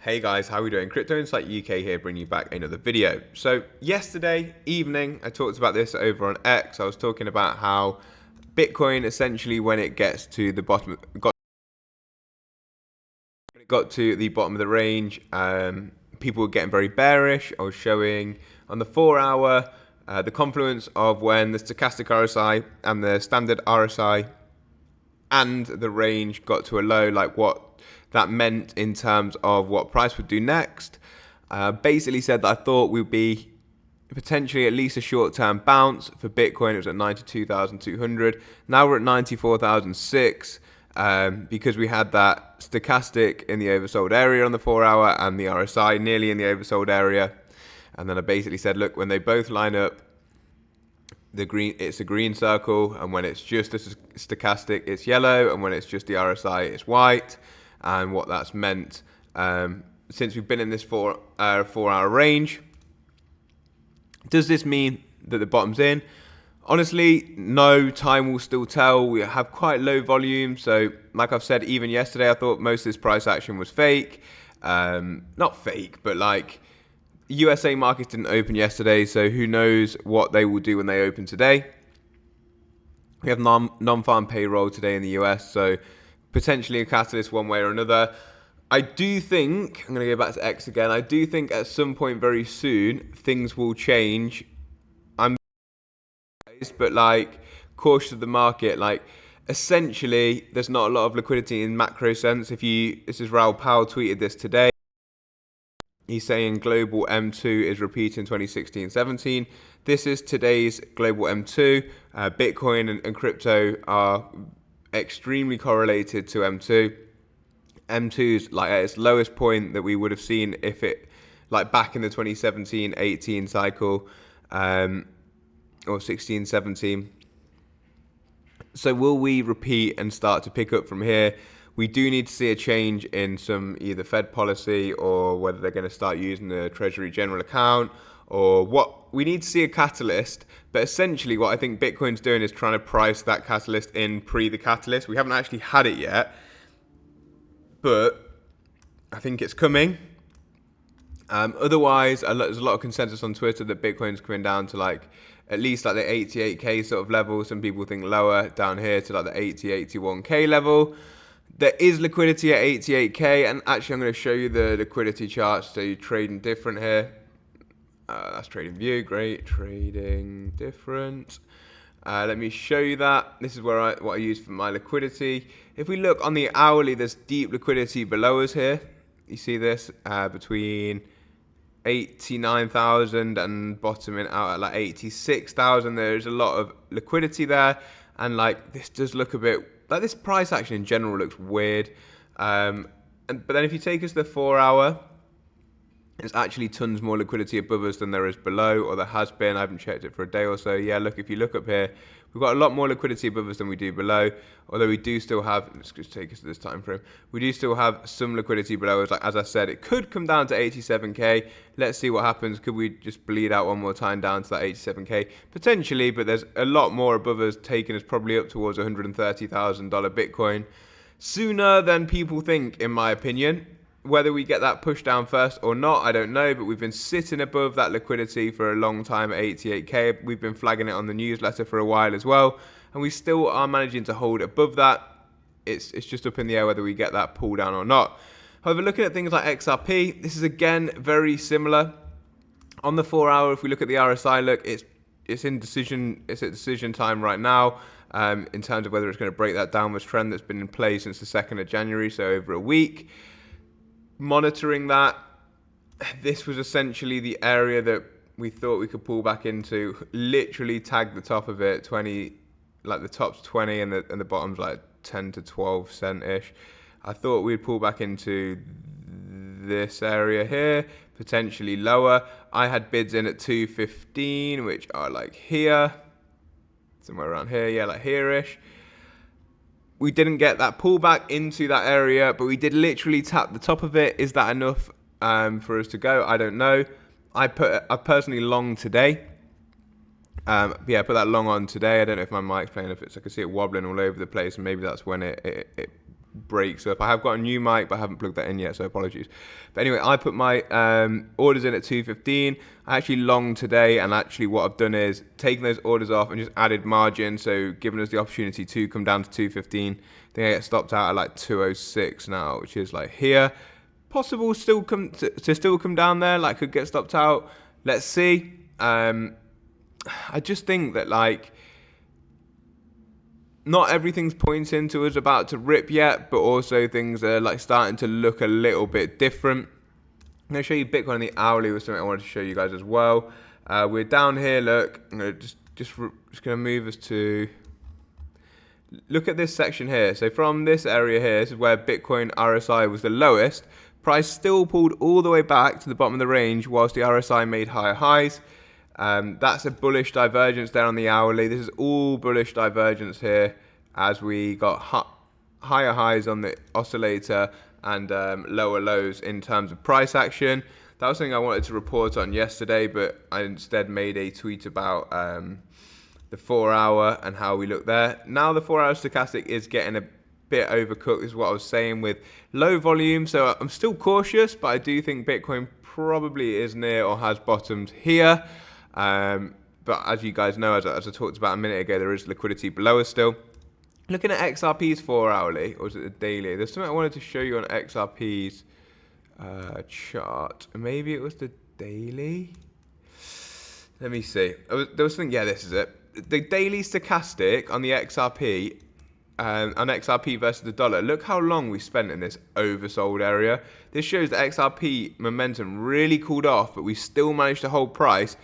Hey guys, how are we doing? Crypto Insight UK here, bringing you back another video. So yesterday evening, I talked about this over on X. I was talking about how Bitcoin, essentially, when it gets to the bottom, got to the bottom of the range, people were getting very bearish. I was showing on the 4 hour the confluence of when the stochastic RSI and the standard RSI and the range got to a low, like what that meant in terms of what price would do next. Basically said that I thought we'd be potentially at least a short-term bounce for Bitcoin. It was at 92,200. Now we're at 94,006 because we had that stochastic in the oversold area on the 4 hour and the RSI nearly in the oversold area. And then I basically said, look, when they both line up, it's a green circle, and when it's just a stochastic, it's yellow, and when it's just the RSI, it's white. And what that's meant, since we've been in this 4 hour range, does this mean that the bottom's in? Honestly, no. Time will still tell. We have quite low volume, so like I've said, even yesterday, I thought most of this price action was fake. Not fake, but like USA markets didn't open yesterday, so who knows what they will do when they open today. We have non-farm payroll today in the US, so potentially a catalyst one way or another. I do think, I'm going to go back to X again, I do think at some point very soon things will change. But like cautious of the market, like essentially there's not a lot of liquidity in macro sense. This is Raoul Powell tweeted this today. He's saying global M2 is repeating 2016-17. This is today's global M2. Bitcoin and crypto are extremely correlated to M2. M2's like at its lowest point that we would have seen if it, like back in the 2017-18 cycle, or 16-17. So will we repeat and start to pick up from here? We do need to see a change in some either Fed policy or whether they're going to start using the Treasury General Account or what. We need to see a catalyst, but essentially what I think Bitcoin's doing is trying to price that catalyst in pre the catalyst. We haven't actually had it yet, but I think it's coming. Otherwise, there's a lot of consensus on Twitter that Bitcoin's coming down to like at least like the 88k sort of level. Some people think lower down here to like the 81k level. There is liquidity at 88k, and actually I'm going to show you the liquidity charts. So you're trading different here. That's trading view, great. Trading different. Let me show you that. This is what I use for my liquidity. If we look on the hourly, there's deep liquidity below us here. You see this between 89,000 and bottoming out at like 86,000. There's a lot of liquidity there, and like this does look a bit like this price action in general looks weird. But then if you take us to the 4 hour, there's actually tons more liquidity above us than there is below, or there has been. I haven't checked it for a day or so. Yeah, look, if you look up here, we've got a lot more liquidity above us than we do below, although we do still have, let's just take us to this time frame, we do still have some liquidity below us. Like, as I said, it could come down to 87k. Let's see what happens. Could we just bleed out one more time down to that 87k? Potentially, but there's a lot more above us, taking us probably up towards $130,000 Bitcoin sooner than people think, in my opinion. Whether we get that push down first or not, I don't know, but we've been sitting above that liquidity for a long time at 88k. We've been flagging it on the newsletter for a while as well, and we still are managing to hold above that. It's just up in the air whether we get that pull down or not. However, looking at things like XRP, this is again very similar. On the 4 hour, if we look at the RSI, look, it's at decision time right now, in terms of whether it's going to break that downwards trend that's been in place since the 2nd of January, so over a week. Monitoring that, this was essentially the area that we thought we could pull back into. Literally tagged the top of it 20, like the top's 20 and the bottom's like 10 to 12 cent ish. I thought we'd pull back into this area here, potentially lower. I had bids in at 215, which are like here, somewhere around here, yeah, like here-ish. We didn't get that pullback into that area, but we did literally tap the top of it. Is that enough for us to go? I don't know. I personally long today. Yeah, I put that long on today. I don't know if my mic's playing. If it's, I can see it wobbling all over the place, and maybe that's when it breaks up. I have got a new mic, but I haven't plugged that in yet, so apologies. But anyway, I put my orders in at 215. I actually longed today, and actually what I've done is taken those orders off and just added margin, so giving us the opportunity to come down to 215. I think I get stopped out at like 206 now, which is like here. Possible still to still come down there, like could get stopped out. Let's see. I just think that like not everything's pointing to us about to rip yet, but also things are like starting to look a little bit different. I'm going to show you Bitcoin on the hourly was something I wanted to show you guys as well. We're down here, look, I'm going to just going to move us to, look at this section here. So from this area here, this is where Bitcoin RSI was the lowest. Price still pulled all the way back to the bottom of the range whilst the RSI made higher highs. That's a bullish divergence there on the hourly. This is all bullish divergence here as we got higher highs on the oscillator and lower lows in terms of price action. That was something I wanted to report on yesterday, but I instead made a tweet about the 4 hour and how we look there. Now the 4 hour stochastic is getting a bit overcooked, is what I was saying, with low volume. So I'm still cautious, but I do think Bitcoin probably is near or has bottomed here. But as you guys know, as I talked about a minute ago, there is liquidity below us still. Looking at XRP's 4 hourly, or is it the daily? There's something I wanted to show you on XRP's chart. Maybe it was the daily. Let me see. There was something. Yeah, this is it. The daily stochastic on the XRP, on XRP versus the dollar. Look how long we spent in this oversold area. This shows that XRP momentum really cooled off, but we still managed to hold price.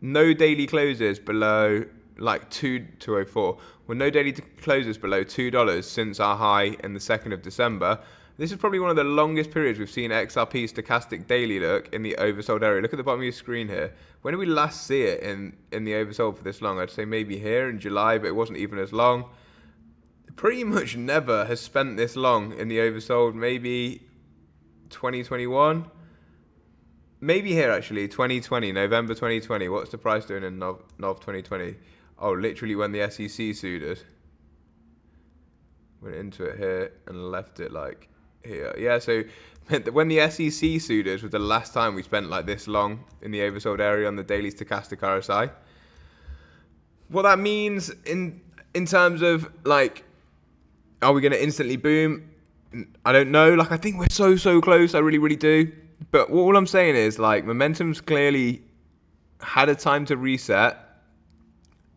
No daily closes below like 204. Well, no daily closes below $2 since our high in the 2nd of December. This is probably one of the longest periods we've seen XRP stochastic daily look in the oversold area. Look at the bottom of your screen here. When did we last see it in the oversold for this long? I'd say maybe here in July, but it wasn't even as long. Pretty much never has spent this long in the oversold. Maybe 2021. Maybe here actually, 2020, November 2020. What's the price doing in Nov 2020? Oh, literally when the SEC sued us. Went into it here and left it like here. Yeah, so when the SEC sued us was the last time we spent like this long in the oversold area on the daily stochastic RSI. What that means in terms of like, are we going to instantly boom? I don't know. Like, I think we're so close. I really do. But all I'm saying is, like, momentum's clearly had a time to reset,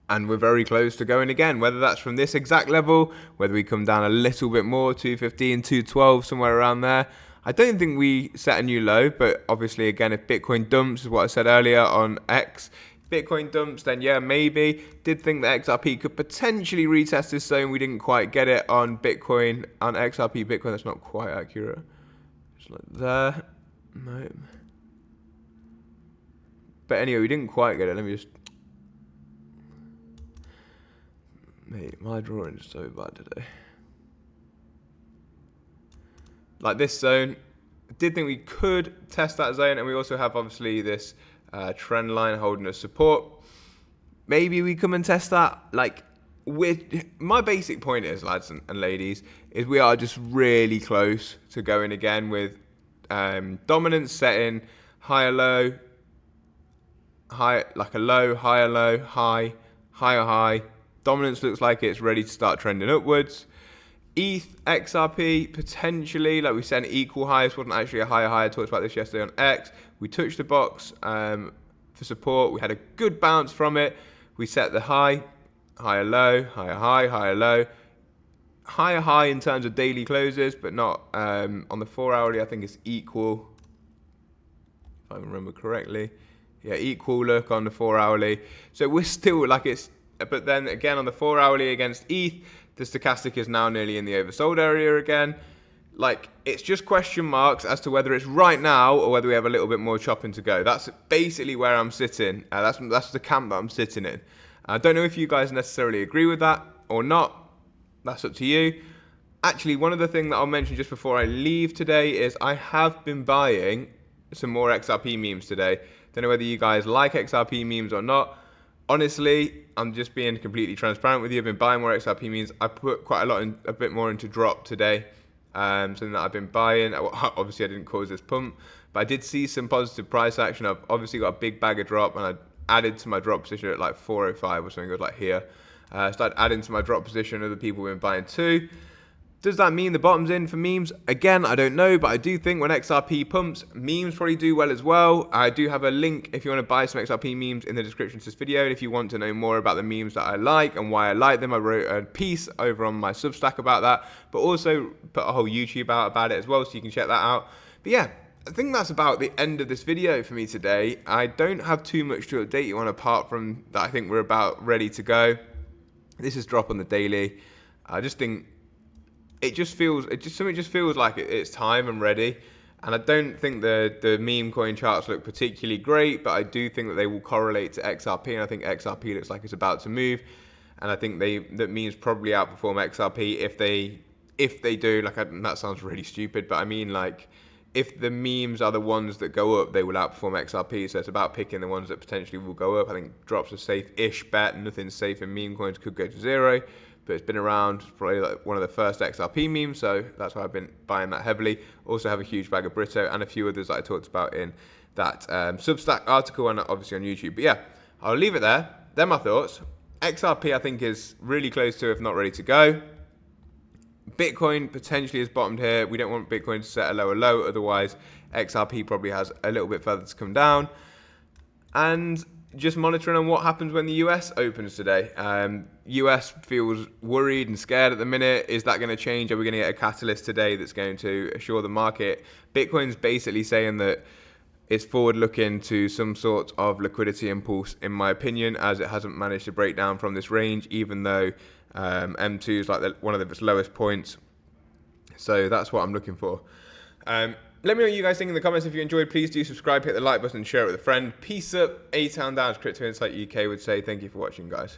and we're very close to going again. Whether that's from this exact level, whether we come down a little bit more, 215, 212, somewhere around there. I don't think we set a new low, but obviously, again, if Bitcoin dumps, is what I said earlier on X, Bitcoin dumps, then yeah, maybe. Did think that XRP could potentially retest this zone. We didn't quite get it on Bitcoin, on XRP Bitcoin. That's not quite accurate. Just like there. No. But anyway, we didn't quite get it. Let me just... Mate, my drawing is so bad today. Like this zone. I did think we could test that zone, and we also have obviously this trend line holding us support. Maybe we come and test that. Like, my basic point is, lads and ladies, is we are just really close to going again with dominance setting, higher low, high, like a low, higher low, high, higher high. Dominance looks like it's ready to start trending upwards. ETH, XRP, potentially, like we said, an equal high. This wasn't actually a higher high. I talked about this yesterday on X. We touched the box for support. We had a good bounce from it. We set the high, higher low, higher high, higher low. Higher high in terms of daily closes, but not on the 4 hourly. I think it's equal, if I remember correctly. Yeah, equal look on the 4 hourly. So we're still like it's, but then again on the 4 hourly against ETH, the stochastic is now nearly in the oversold area again. Like, it's just question marks as to whether it's right now or whether we have a little bit more chopping to go. That's basically where I'm sitting. That's the camp that I'm sitting in. I don't know if you guys necessarily agree with that or not. That's up to you. Actually, one of the things that I'll mention just before I leave today is I have been buying some more XRP memes today. Don't know whether you guys like XRP memes or not. Honestly, I'm just being completely transparent with you. I've been buying more XRP memes. I put quite a bit more into drop today. something that I've been buying. Obviously, I didn't cause this pump, but I did see some positive price action. I've obviously got a big bag of drop, and I added to my drop position at like 405 or something good, like here. Started adding to my drop position. Other people have been buying too. Does that mean the bottom's in for memes? Again, I don't know, but I do think when XRP pumps, memes probably do well as well. I do have a link if you want to buy some XRP memes in the description to this video. And if you want to know more about the memes that I like and why I like them, I wrote a piece over on my Substack about that, but also put a whole YouTube out about it as well, so you can check that out. But yeah, I think that's about the end of this video for me today. I don't have too much to update you on apart from that I think we're about ready to go. This is drop on the daily. I just think something just feels like it's time and ready. And I don't think the meme coin charts look particularly great, but I do think that they will correlate to XRP, and I think XRP looks like it's about to move. And I think that memes probably outperform XRP if they do. That sounds really stupid, but I mean, like, if the memes are the ones that go up, they will outperform XRP. So it's about picking the ones that potentially will go up. I think drop's a safe-ish bet. Nothing safe in meme coins, could go to zero, but it's been around. It's probably like one of the first XRP memes, so that's why I've been buying that heavily. Also have a huge bag of Brito and a few others that I talked about in that Substack article and obviously on YouTube. But yeah, I'll leave it there. They're my thoughts. XRP I think is really close to, if not ready to go. Bitcoin potentially has bottomed here. We don't want Bitcoin to set a lower low, otherwise XRP probably has a little bit further to come down. And just monitoring on what happens when the US opens today. US feels worried and scared at the minute. Is that going to change? Are we going to get a catalyst today that's going to assure the market? Bitcoin's basically saying that it's forward looking to some sort of liquidity impulse, in my opinion, as it hasn't managed to break down from this range, even though M2 is like one of its lowest points. So that's what I'm looking for. Let me know what you guys think in the comments. If you enjoyed, please do subscribe, hit the like button, and share it with a friend. Peace up. A-Town down, as Crypto Insight UK would say. Thank you for watching, guys.